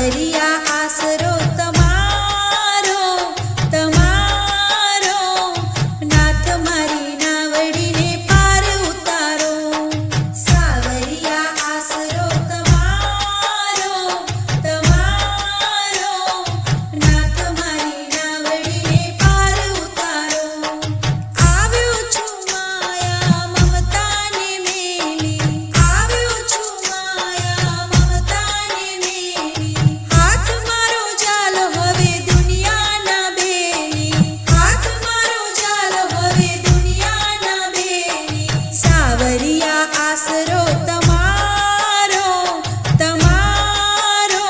સાવરિયા આસરો તમારો તમારો, નાથ મારી નાવડીને પાર ઉતારો. સાવરિયા આસરો તમારો તમારો, નાથ મારી નાવડીને પાર ઉતારો. આવ્યો છું માયા મમતાને મેલી, આવ્યો છું માયા મમતાને મેલી. હાથ મારો જાલ હવે દુનિયાના બેલી, હાથ મારો જાલ હવે દુનિયાના બેલી. સાવરિયા આસરો તમારો તમારો,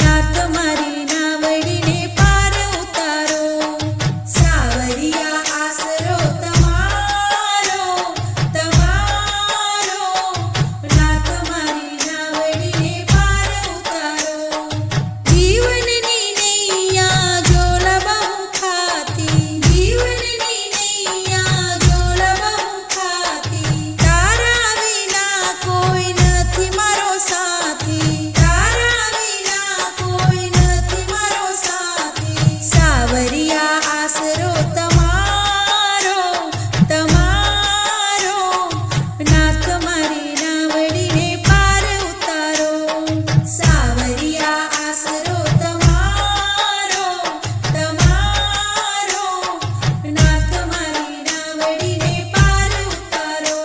નાથ મારી નાવડીને પાર ઉતારો. સાવરિયા આસરો તમારો તમારો, નાથ મારી નાવડીને પાર ઉતારો. જીવનની નૈયા જોલ બહુ ખાતી, જીવનની નૈયા જોલ બહુ ખાતી. તારા વિના કોઈ નથી મારો સાથી, તારા વિના કોઈ નથી મારો સાથી. સાવરિયા આસરો તમારો તમારો, નાથ મારી નાવડીને પાર ઉતારો. સાવરિયા આસરો તમારો તમારો, નાથ મારી નાવડીને પાર ઉતારો.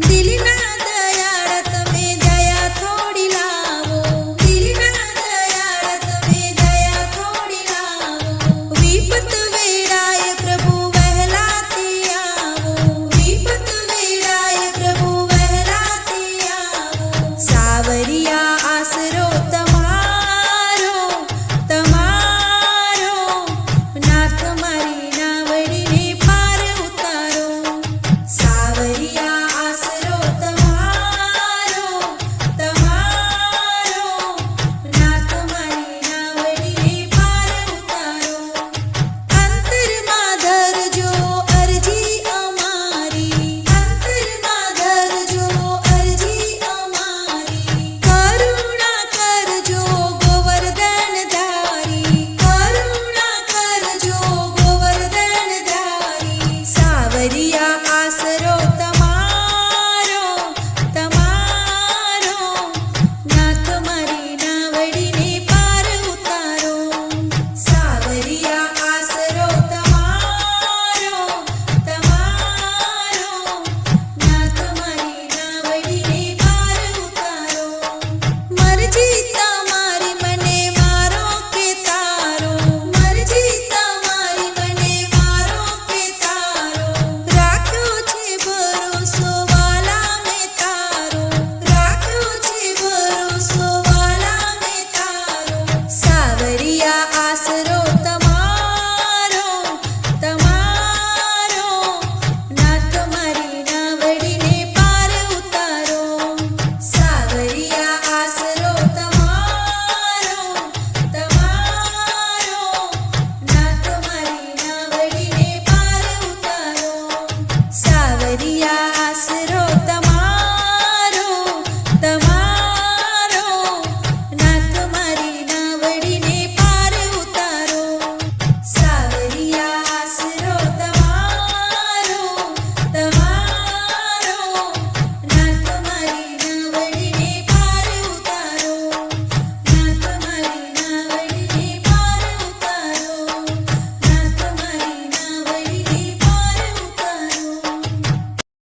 દિલના દયાળ તમે દયા થોડી લાવો, દિલના દયાળ તમે દયા થોડી લાવો. વિપત વેરાય પ્રભુ વહેલાથી આવો, વિપત વેરાય પ્રભુ વહેલાથી આવો. સાવરિયા